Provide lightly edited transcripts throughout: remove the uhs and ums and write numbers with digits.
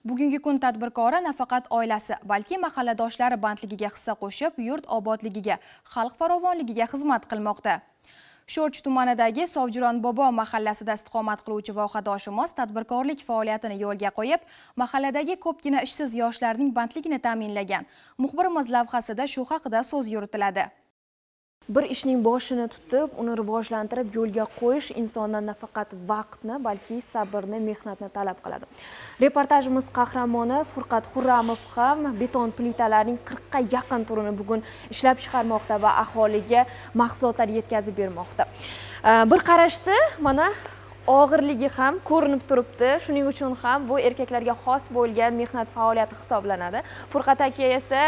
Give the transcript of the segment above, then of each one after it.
Bugungi kun tadbirkori nafaqat oilasi, balki mahalladoshlari bandligiga hissa qo'shib, yurt obodligiga, xalq farovonligiga xizmat qilmoqda. Sho'rchi tumanidagi Sovjiron bobo mahallasida istiqomat qiluvchi vohadoshimiz tadbirkorlik faoliyatini yo'lga qo'yib, mahalladagi ko'pgina ishsiz yoshlarning bandligini ta'minlagan. Muxbirimiz lavhasida shu haqida so'z yuritiladi. Bir ishning boshini tutib, uni rivojlantirib yo'lga qo'yish insondan nafaqat vaqtni, balki sabrni, mehnatni talab qiladi. Reportajimiz qahramoni Furqat Xurramov ham beton plitalarning 40 ga yaqin turini bugun ishlab chiqarmoqda va aholiga mahsulotlar yetkazib bermoqda. Bir qarashda mana og'irligi ham ko'rinib turibdi. Shuning uchun ham bu erkaklarga xos bo'lgan mehnat faoliyati hisoblanadi. Furqat aka esa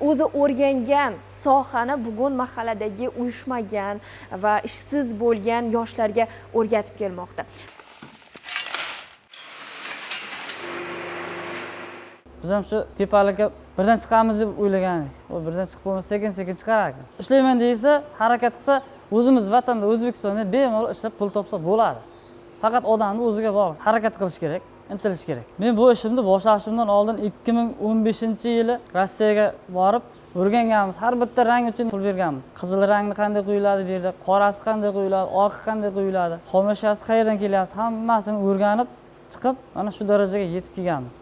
o'zi o'rgangan sohani bugun mahalladagi uyushmagan va ishsiz bo'lgan yoshlarga o'rgatib kelmoqda. Biz ham shu tepalikka birdan chiqamiz deb o'ylagandik. U birdan chiqib bo'lmasa, sekin-sekin chiqar ekan. Ishlayman desa, harakat qilsa, o'zimiz vatanda O'zbekistonda bemalol ishlab pul topsa bo'ladi. Faqat odamni o'ziga bog'liq. Harakat qilish kerak, intilish kerak. Men bu ishimni boshlashimdan oldin 2015-yili Rossiyaga borib o'rganganmiz. Har bitta rang uchun pul berganmiz. Qizil rangni qanday quyiladi bu yerda, qorasi qanday quyiladi, oqi qanday quyiladi, xomashasi qayerdan kelyapti, hammasini o'rganib chiqib, mana shu darajaga yetib kelganmiz.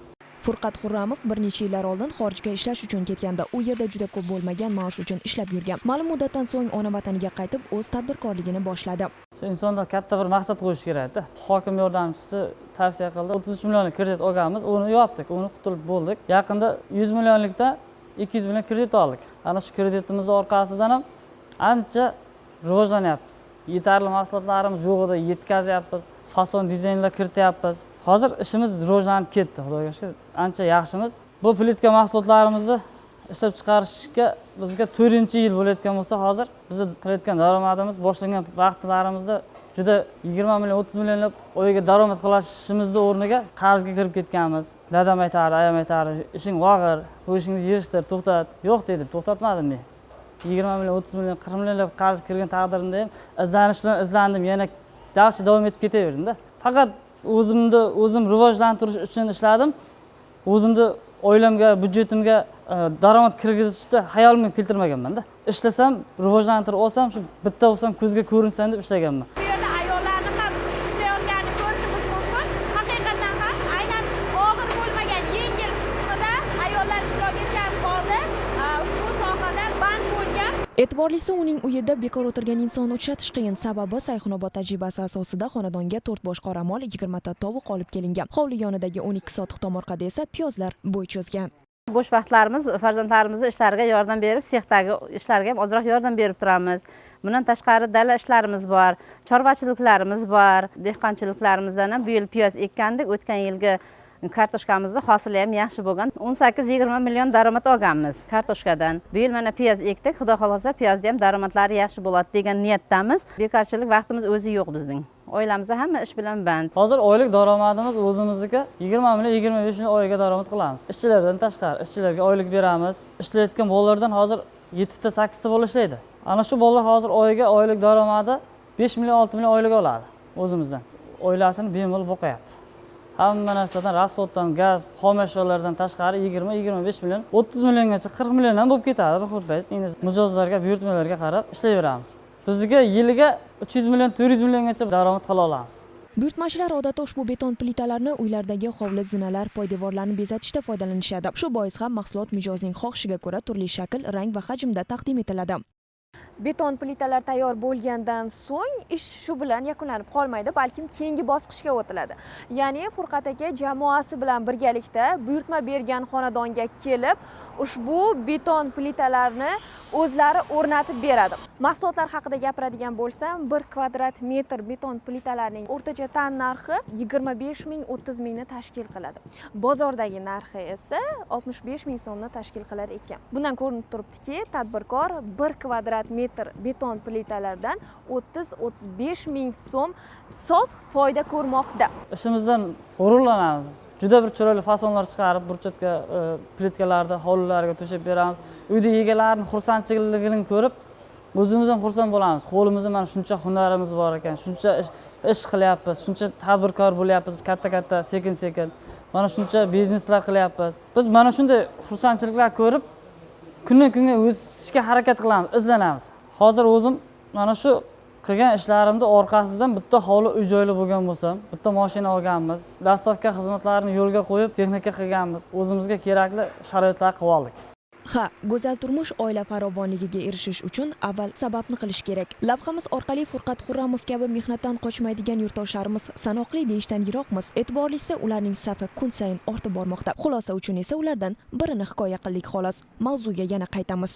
Furqat Xurramov bir necha yillar oldin xorijga ishlash uchun ketganda u yerda juda ko'p bo'lmagan maosh uchun ishlab yurgan. Ma'lum muddatdan so'ng ona vataniga qaytib o'z tadbirkorligini boshladi. Insonda katta bir maqsad qo'yish kerak-da. Hokim yordamchisi tavsiya qildi. 33 millionlik kredit olganmiz, uni yopdik, uni qutulib bo'ldik. Yaqinda 100 millionlikdan 200 million kredit oldik. Ana shu kreditimiz orqasidan ham ancha rivojlanyapmiz. Yetarli mahsulotlarimiz yo'g'ida yetkazyapmiz, fason dizaynlar kirityapmiz. Hozir ishimiz rivojlanib ketdi, xudoga shukr, ancha yaxshimiz. Bu plitka mahsulotlarimizni ishlab chiqarishga bizga 4-yil bo'layotgan bo'lsa, hozir biz qilayotgan daromadimiz boshlangan vaqtlarimizda juda 20 million, 30 millionlab oyiga daromad qilishimizning o'rniga qarzga kirib ketganmiz. Dadam aytardi, ayam aytardi, ishing og'ir, bu ishingni yig'ishtir, to'xtat. Yo'q dedim, to'xtatmadim men. 20 million, 30 million, 40 millionlab qarz kirgan taqdirimda ham izlanish bilan izlandim, yana yaxshi davom etib ketaverdim-da. Faqat o'zim rivojlantirish uchun ishladim. O'zimni oilamga, byudjetimga daromad kirgizishni hayolimga keltirmaganman-da. Ishlasam, rivojlantirib olsam, shu bitta bo'lsam ko'zga ko'rinsin deb ishlaganman. Bu yerda ayollarni ham ishlayotganini ko'rishimiz mumkin. Haqiqatan ham aynan og'ir bo'lmagan yengil qismida ayollar ishtirok etgan holda ushbu sohada band bo'lgan. E'tiborlisi uning uyida bekor o'tirgan insonni uchratish qiyin. Sababi Sayxunobod tajribasi asosida xonadonga 4 bosh qoramol, 20 ta tovuq olib kelingan. Hovli yonidagi 12 sotix tomorqada esa piyozlar bo'y cho'zgan. Bo'sh vaqtlarimiz farzandlarimizning ishlariga yordam berib, sexdagi ishlarga ham ozroq yordam berib turamiz. Bundan tashqari dala ishlarimiz bor, chorvachiliklarimiz bor. Dehqonchiliklarimizdan ham bu yil piyoz ekkandik, o'tgan yilgi kartoshkamizning hosili ham yaxshi bo'lgan. 18-20 million daromad olganmiz kartoshkadan. Bu yil mana piyoz ekdik. Xudo xolasa piyozda ham daromadlari yaxshi bo'ladi degan niyatdamiz. Bekorchilik vaqtimiz o'zi yo'q bizning. Oilamizda hamma ish bilan band. Hozir oylik daromadimiz o'zimizniki 20 million, 25 million oyiga daromad qilamiz. Ishchilardan tashqari ishchilarga oylik beramiz. Ishlayotgan bolalardan hozir 7 ta 8 ta bola ishlaydi. Ana shu bolalar hozir oyiga oylik daromadi 5 million, 6 million oylik oladi o'zimizdan. Oilasini bemalol boqyapti. Hamma narsadan, rasxoddan, gaz, xomashyolardan tashqari 20-25 million, 30 milliongacha, 40 million ham bo'lib ketadi bir payt. Endi mijozlarga, buyurtmalarga qarab ishlayveramiz. Bizga yiliga 300 million, 400 milliongacha daromad qila olamiz. Buyurtmachilar odatda ushbu beton plitalarni uylardagi hovli zinalar, poydevorlarni bezatishda foydalanishadi. Shu bois ham mahsulot mijozning xohishiga ko'ra turli shakl, rang va hajmda taqdim etiladi. Beton plitalar tayyor bo'lgandan so'ng ish shu bilan yakunlanib qolmaydi, balkim keyingi bosqichga o'tiladi. Ya'ni Furqat aka jamoasi bilan birgalikda buyurtma bergan xonadonga kelib, ushbu beton plitalarni o'zlari o'rnatib beradi. Mahsulotlar haqida gapiradigan bo'lsam, 1 kvadrat metr beton plitalarning o'rtacha tan narxi 25 ming, 30 mingni tashkil qiladi. Bozordagi narxi esa 65 ming so'mni tashkil qilar ekan. Bundan ko'rinib turibdiki, tadbirkor 1 kvadrat metr beton plitalardan 30-35 ming so'm sof foyda ko'rmoqda. Ishimizdan g'ururlanamiz. Juda bir chiroyli fasonlar chiqarib, burchakka plitkalarni hovlilarga to'shab beramiz. Uyda egalarining xursandchiligini ko'rib, o'zimiz ham xursand bo'lamiz. Qo'limizda mana shuncha hunarimiz bor ekan, shuncha ish qilyapmiz, shuncha tadbirkor bo'lyapmiz, katta-katta, sekin-sekin. Mana shuncha bizneslar qilyapmiz. Biz mana shunday xursandchiliklar ko'rib, kundan-kunga o'sishga harakat qilamiz, izlanamiz. Hozir o'zim mana shu qilgan ishlarimni orqasidan bitta hovli uy-joyli bo'lgan bo'lsam, bitta mashina olganmiz, dastavka xizmatlarini yo'lga qo'yib, texnika qilganmiz, o'zimizga kerakli sharoitlar qilib oldik. Ha, go'zal turmush oila farovonligiga erishish uchun avval sababni qilish kerak. Lavhamiz orqali Furqat Xurramov kabi mehnatdan qochmaydigan yurtdoshlarimiz sanoqli deyishdan yiroqmiz. E'tiborlisi, ularning safi kun sayin ortib bormoqda. Xulosa uchun esa ulardan birini hikoya qildik xolos. Mavzuga yana qaytamiz.